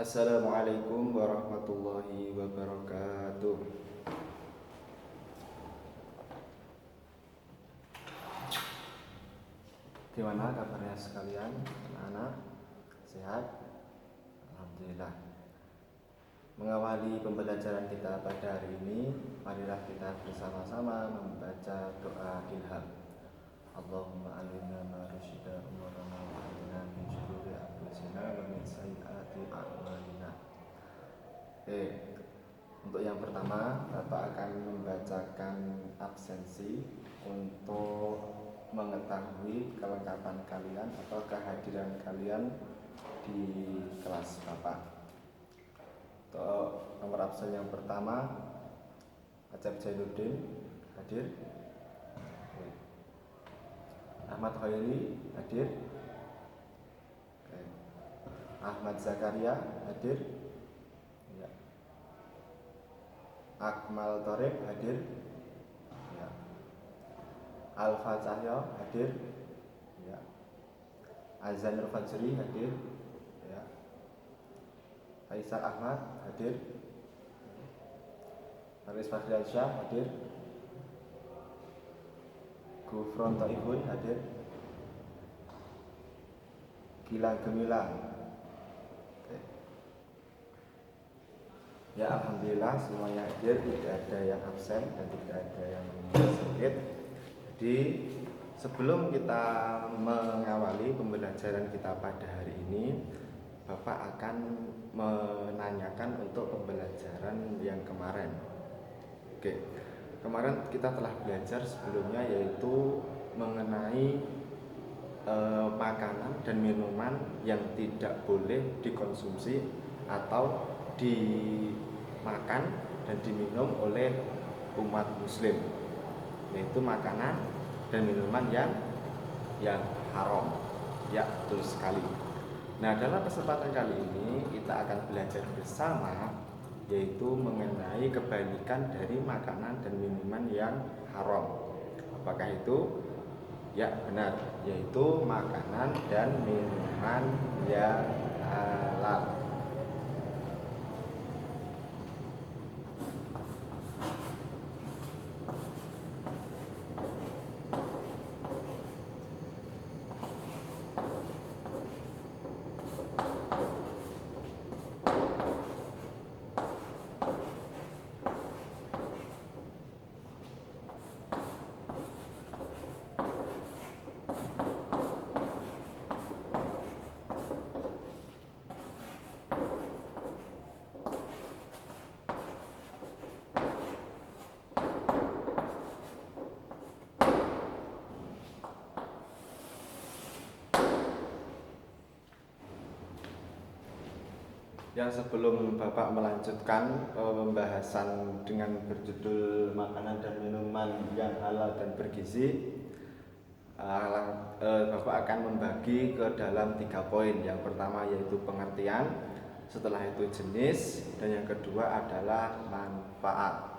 Assalamualaikum warahmatullahi wabarakatuh. Gimana kabarnya sekalian, anak-anak? Sehat? Alhamdulillah. Mengawali pembelajaran kita pada hari ini, marilah kita bersama-sama membaca doa ilham. Allahumma alimna ma rusyida umurana wa alimna min syururi anfusina wa min sayyiati a'malina. Untuk yang pertama, Bapak akan membacakan absensi untuk mengetahui kelengkapan kalian atau kehadiran kalian di kelas Bapak. Untuk nomor absen yang pertama, Acep Jainuddin hadir. Ahmad Khairi hadir. Ahmad Zakaria hadir. Ya. Akmal Torib hadir. Ya. Alfa Cahyo hadir. Ya. Azanur Fajri hadir. Ya. Faisal Ahmad hadir. Haris Fadliansyah hadir. Gufron Taifun hadir. Gilang Gemilang. Ya, alhamdulillah semuanya hadir, tidak ada yang absen dan tidak ada yang sakit. Jadi sebelum kita mengawali pembelajaran kita pada hari ini, Bapak akan menanyakan untuk pembelajaran yang kemarin. Kemarin kita telah belajar sebelumnya yaitu mengenai makanan dan minuman yang tidak boleh dikonsumsi atau dimakan dan diminum oleh umat muslim, yaitu makanan dan minuman yang haram. Ya, betul sekali. Nah, dalam kesempatan kali ini kita akan belajar bersama yaitu mengenai kebalikan dari makanan dan minuman yang haram. Apakah itu? Ya, benar, yaitu makanan dan minuman yang halal. Yang sebelum Bapak melanjutkan pembahasan dengan berjudul makanan dan minuman yang halal dan bergizi, Bapak akan membagi ke dalam 3 poin. Yang pertama yaitu pengertian, setelah itu jenis, dan yang kedua adalah manfaat.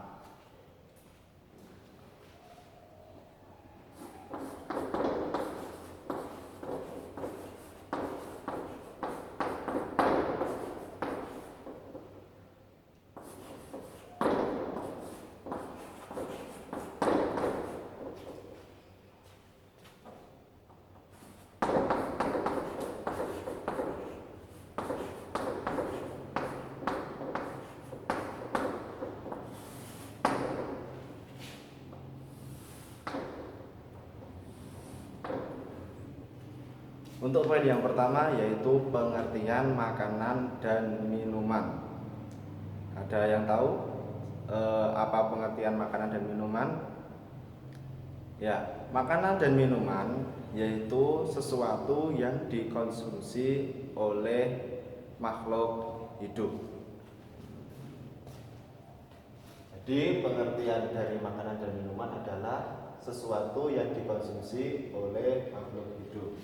Untuk poin yang pertama yaitu pengertian makanan dan minuman. Ada yang tahu apa pengertian makanan dan minuman? Ya, makanan dan minuman yaitu sesuatu yang dikonsumsi oleh makhluk hidup. Jadi pengertian dari makanan dan minuman adalah sesuatu yang dikonsumsi oleh makhluk hidup.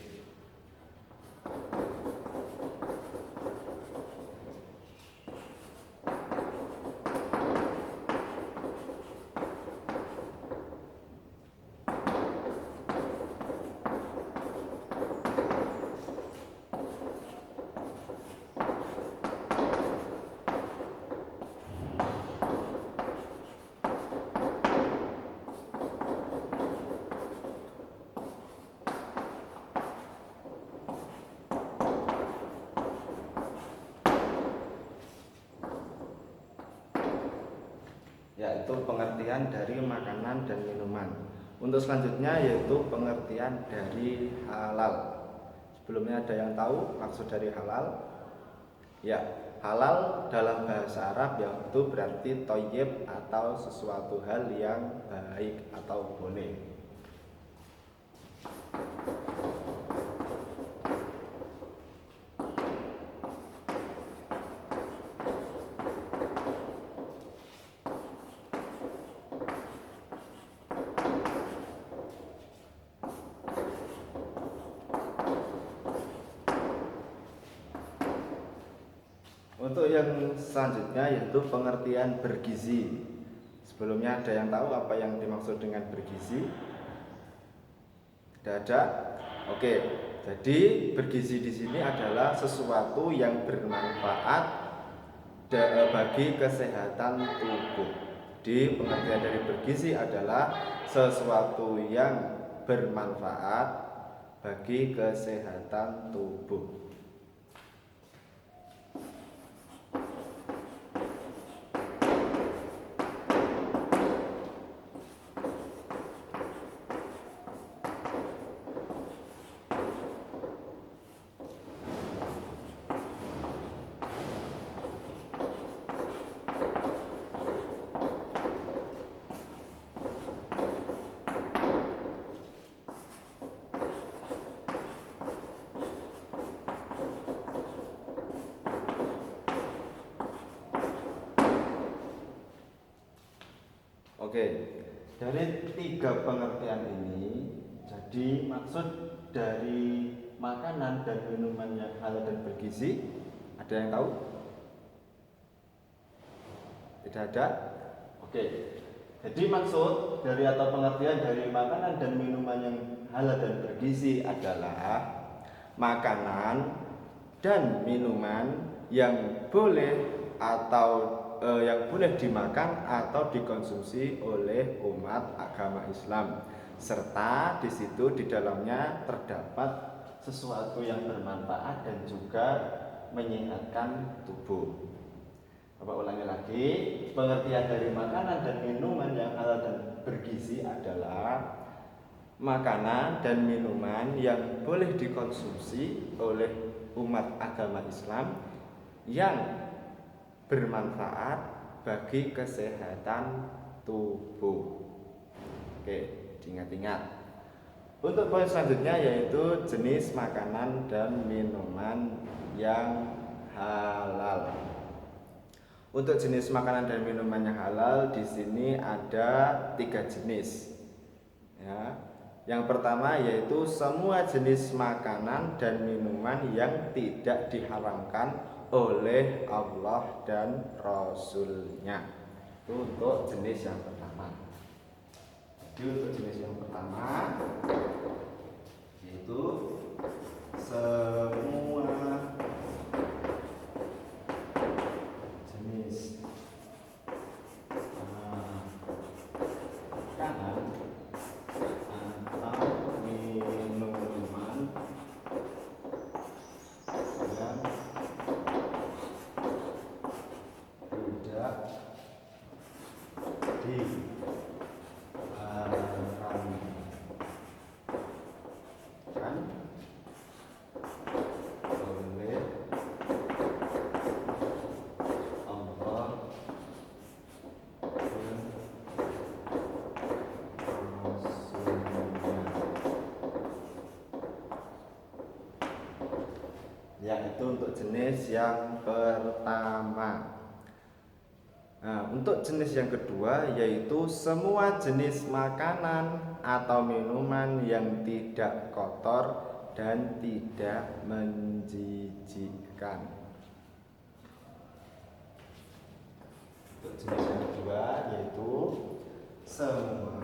yaitu pengertian dari makanan dan minuman. Untuk selanjutnya yaitu pengertian dari halal. Sebelumnya ada yang tahu maksud dari halal? Ya, halal dalam bahasa Arab yaitu berarti thayyib atau sesuatu hal yang baik atau boleh. Untuk yang selanjutnya yaitu pengertian bergizi. Sebelumnya ada yang tahu apa yang dimaksud dengan bergizi? Tidak ada? Oke. Jadi bergizi di sini adalah sesuatu yang bermanfaat bagi kesehatan tubuh. Di pengertian dari bergizi adalah sesuatu yang bermanfaat bagi kesehatan tubuh. Oke, dari tiga pengertian ini, jadi maksud dari makanan dan minuman yang halal dan bergizi, ada yang tahu? Tidak ada? Oke, jadi maksud dari atau pengertian dari makanan dan minuman yang halal dan bergizi adalah makanan dan minuman yang boleh atau yang boleh dimakan atau dikonsumsi oleh umat agama Islam, serta di situ di dalamnya terdapat sesuatu yang bermanfaat dan juga menyehatkan tubuh. Bapak ulangi lagi, pengertian dari makanan dan minuman yang halal dan bergizi adalah makanan dan minuman yang boleh dikonsumsi oleh umat agama Islam yang bermanfaat bagi kesehatan tubuh. Oke, diingat-ingat. Untuk poin selanjutnya yaitu jenis makanan dan minuman yang halal. Untuk jenis makanan dan minuman yang halal di sini ada 3 jenis. Ya. Yang pertama yaitu semua jenis makanan dan minuman yang tidak diharamkan oleh Allah dan Rasul-Nya. Itu untuk jenis yang pertama. Jadi untuk jenis yang pertama yaitu semua jenis makanan atau minuman yang yaitu untuk jenis yang pertama. Nah, untuk jenis yang kedua yaitu semua jenis makanan atau minuman yang tidak kotor dan tidak menjijikkan. Untuk jenis yang kedua yaitu semua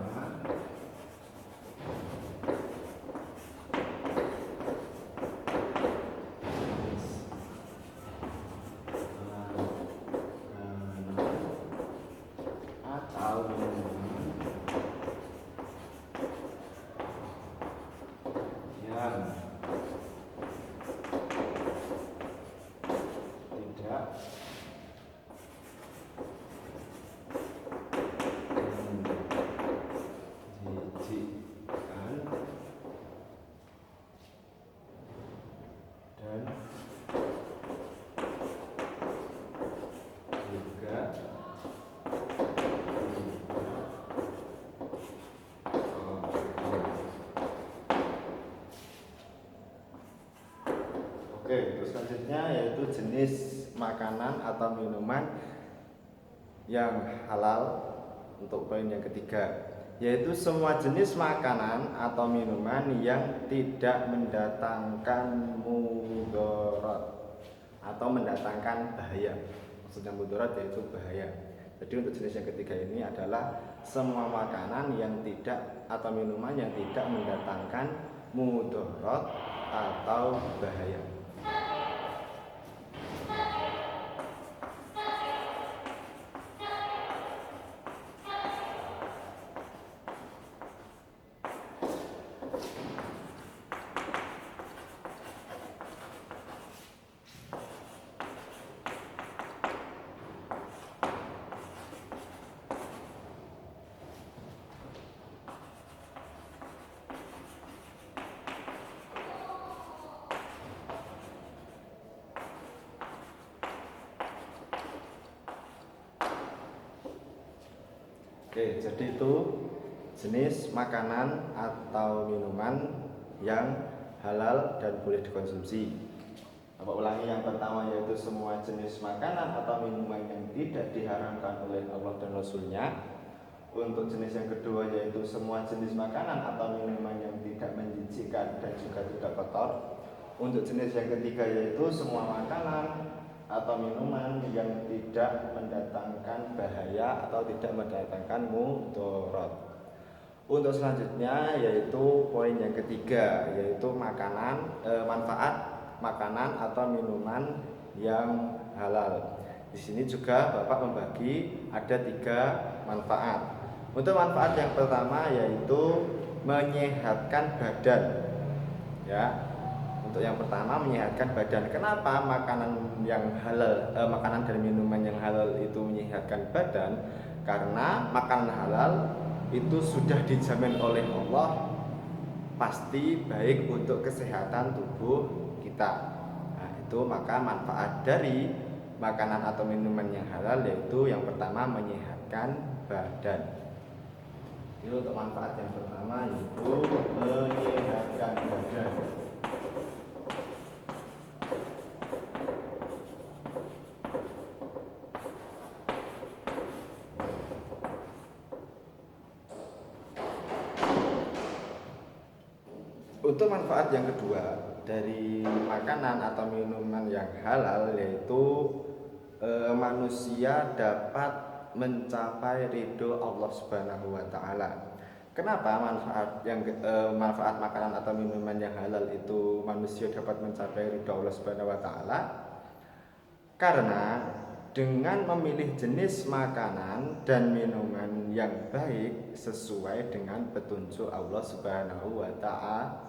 Oke, terus selanjutnya yaitu jenis makanan atau minuman yang halal. Untuk poin yang ketiga, yaitu semua jenis makanan atau minuman yang tidak mendatangkan mudarat atau mendatangkan bahaya. Maksudnya mudarat yaitu bahaya. Jadi untuk jenis yang ketiga ini adalah semua makanan yang tidak atau minuman yang tidak mendatangkan mudarat atau bahaya. Oke, jadi itu jenis makanan atau minuman yang halal dan boleh dikonsumsi. Apa ulangi, yang pertama yaitu semua jenis makanan atau minuman yang tidak diharamkan oleh Allah dan Rasulnya. Untuk jenis yang kedua yaitu semua jenis makanan atau minuman yang tidak menjijikkan dan juga tidak kotor. Untuk jenis yang ketiga yaitu semua makanan atau minuman yang tidak mendatangkan bahaya atau tidak mendatangkan mudarat. Untuk selanjutnya yaitu poin yang ketiga, yaitu manfaat makanan atau minuman yang halal. Di sini juga Bapak membagi ada 3 manfaat. Untuk manfaat yang pertama yaitu menyehatkan badan. Ya. Untuk yang pertama menyehatkan badan. Kenapa makanan yang halal, makanan dan minuman yang halal itu menyehatkan badan? Karena makanan halal itu sudah dijamin oleh Allah pasti baik untuk kesehatan tubuh kita. Nah, itu maka manfaat dari makanan atau minuman yang halal yaitu yang pertama menyehatkan badan. Itu untuk manfaat yang pertama yaitu menyehatkan badan. Untuk manfaat yang kedua dari makanan atau minuman yang halal yaitu manusia dapat mencapai ridho Allah Subhanahu wa taala. Kenapa manfaat makanan atau minuman yang halal itu manusia dapat mencapai ridho Allah Subhanahu wa taala? Karena dengan memilih jenis makanan dan minuman yang baik sesuai dengan petunjuk Allah Subhanahu wa taala.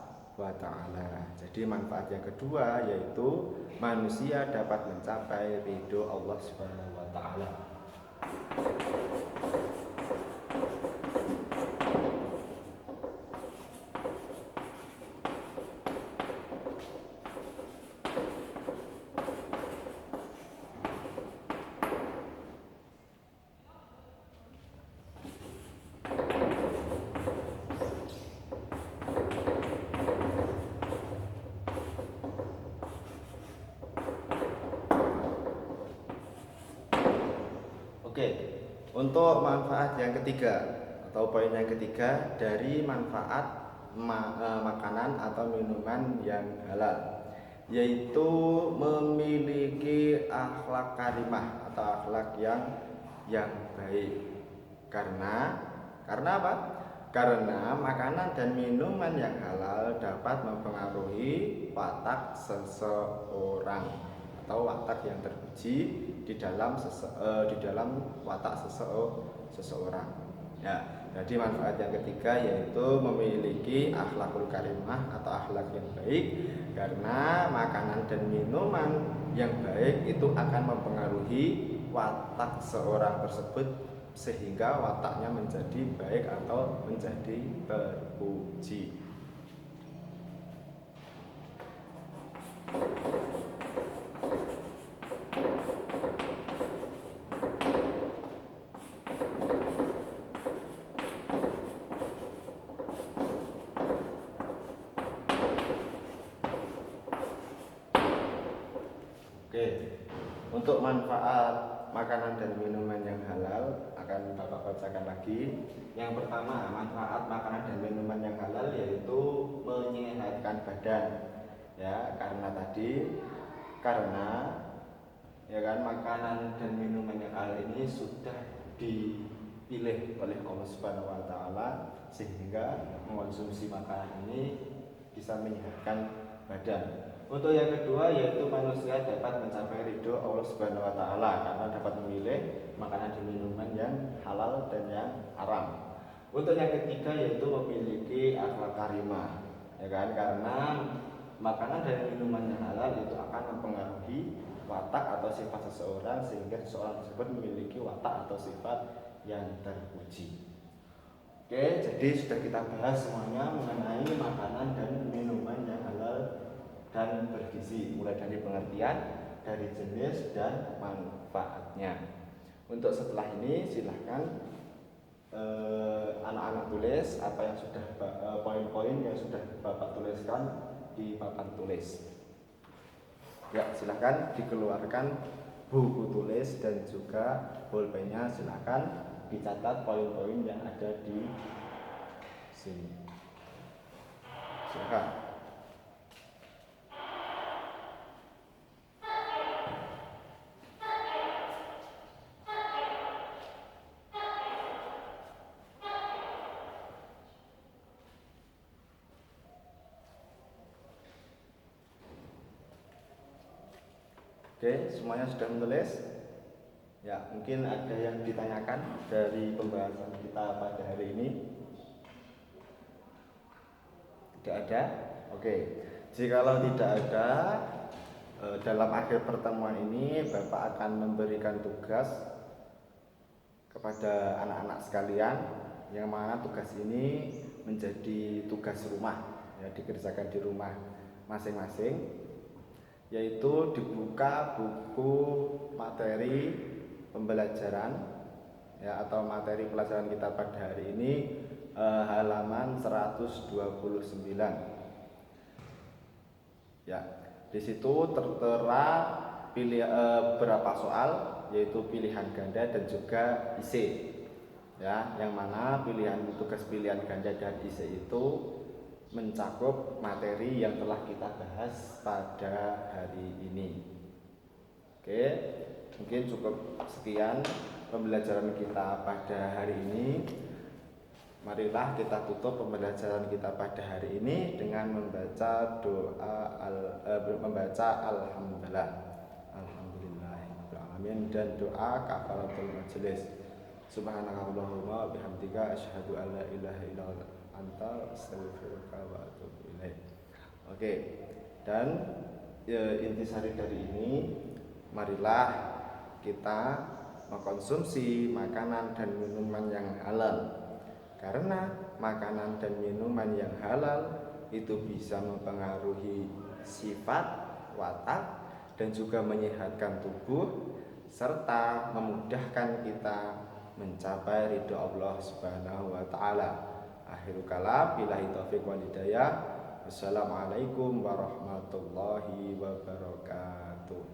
Jadi manfaat yang kedua yaitu manusia dapat mencapai ridho Allah Subhanahu wa taala. Oke, untuk manfaat yang ketiga atau poin yang ketiga dari manfaat makanan atau minuman yang halal yaitu memiliki akhlak karimah atau akhlak yang baik. Karena apa? Karena makanan dan minuman yang halal dapat mempengaruhi watak seseorang atau watak yang terpuji di dalam watak seseorang. Ya, jadi manfaat yang ketiga yaitu memiliki akhlakul karimah atau akhlak yang baik, karena makanan dan minuman yang baik itu akan mempengaruhi watak seorang tersebut sehingga wataknya menjadi baik atau menjadi terpuji. untuk manfaat makanan dan minuman yang halal akan Bapak bacakan lagi. Yang pertama, manfaat makanan dan minuman yang halal yaitu menyehatkan badan. Ya, karena ya kan, makanan dan minuman yang halal ini sudah dipilih oleh Allah Subhanahu wa taala, sehingga mengonsumsi makanan ini bisa menyehatkan badan. Untuk yang kedua yaitu manusia dapat mencapai ridho Allah Subhanahu wa taala karena dapat memilih makanan dan minuman yang halal dan yang haram. Untuk yang ketiga yaitu memiliki akhlak karimah, ya kan, karena makanan dan minuman yang halal itu akan mempengaruhi watak atau sifat seseorang sehingga seseorang tersebut memiliki watak atau sifat yang terpuji. Oke, jadi sudah kita bahas semuanya mengenai makanan dan minuman yang halal dan bergizi, mulai dari pengertian, dari jenis dan manfaatnya. Untuk setelah ini silahkan anak-anak tulis apa yang sudah poin-poin yang sudah Bapak tuliskan di papan tulis. Ya, silahkan dikeluarkan buku tulis dan juga pulpennya, silahkan dicatat poin-poin yang ada di sini. Silahkan. Oke, semuanya sudah menulis? Ya, mungkin ada yang ditanyakan dari pembahasan kita pada hari ini? Tidak ada? Oke, jikalau tidak ada, dalam akhir pertemuan ini Bapak akan memberikan tugas kepada anak-anak sekalian, yang mana tugas ini menjadi tugas rumah, ya, dikerjakan di rumah masing-masing, yaitu dibuka buku materi pembelajaran, ya, atau materi pelajaran kita pada hari ini, halaman 129. Ya, di situ tertera beberapa soal, yaitu pilihan ganda dan juga IC. Ya, yang mana tugas pilihan ganda dan IC itu mencakup materi yang telah kita bahas pada hari ini. Oke, mungkin cukup sekian pembelajaran kita pada hari ini. Marilah kita tutup pembelajaran kita pada hari ini dengan membaca alhamdulillah, alhamdulillahirabbil alamin, dan doa kafaratul majelis. Subhanakallahumma wa bihamdika asyhadu an la ilaha illa anta astaghfiruka wa atubu ilaik. Oke, dan intisari dari ini, marilah kita mengkonsumsi makanan dan minuman yang halal, karena makanan dan minuman yang halal itu bisa mempengaruhi sifat, watak, dan juga menyehatkan tubuh, serta memudahkan kita mencapai ridho Allah Subhanahu wa taala. Akhirul kalam, billahi taufiq wal hidayah. Wassalamualaikum warahmatullahi wabarakatuh.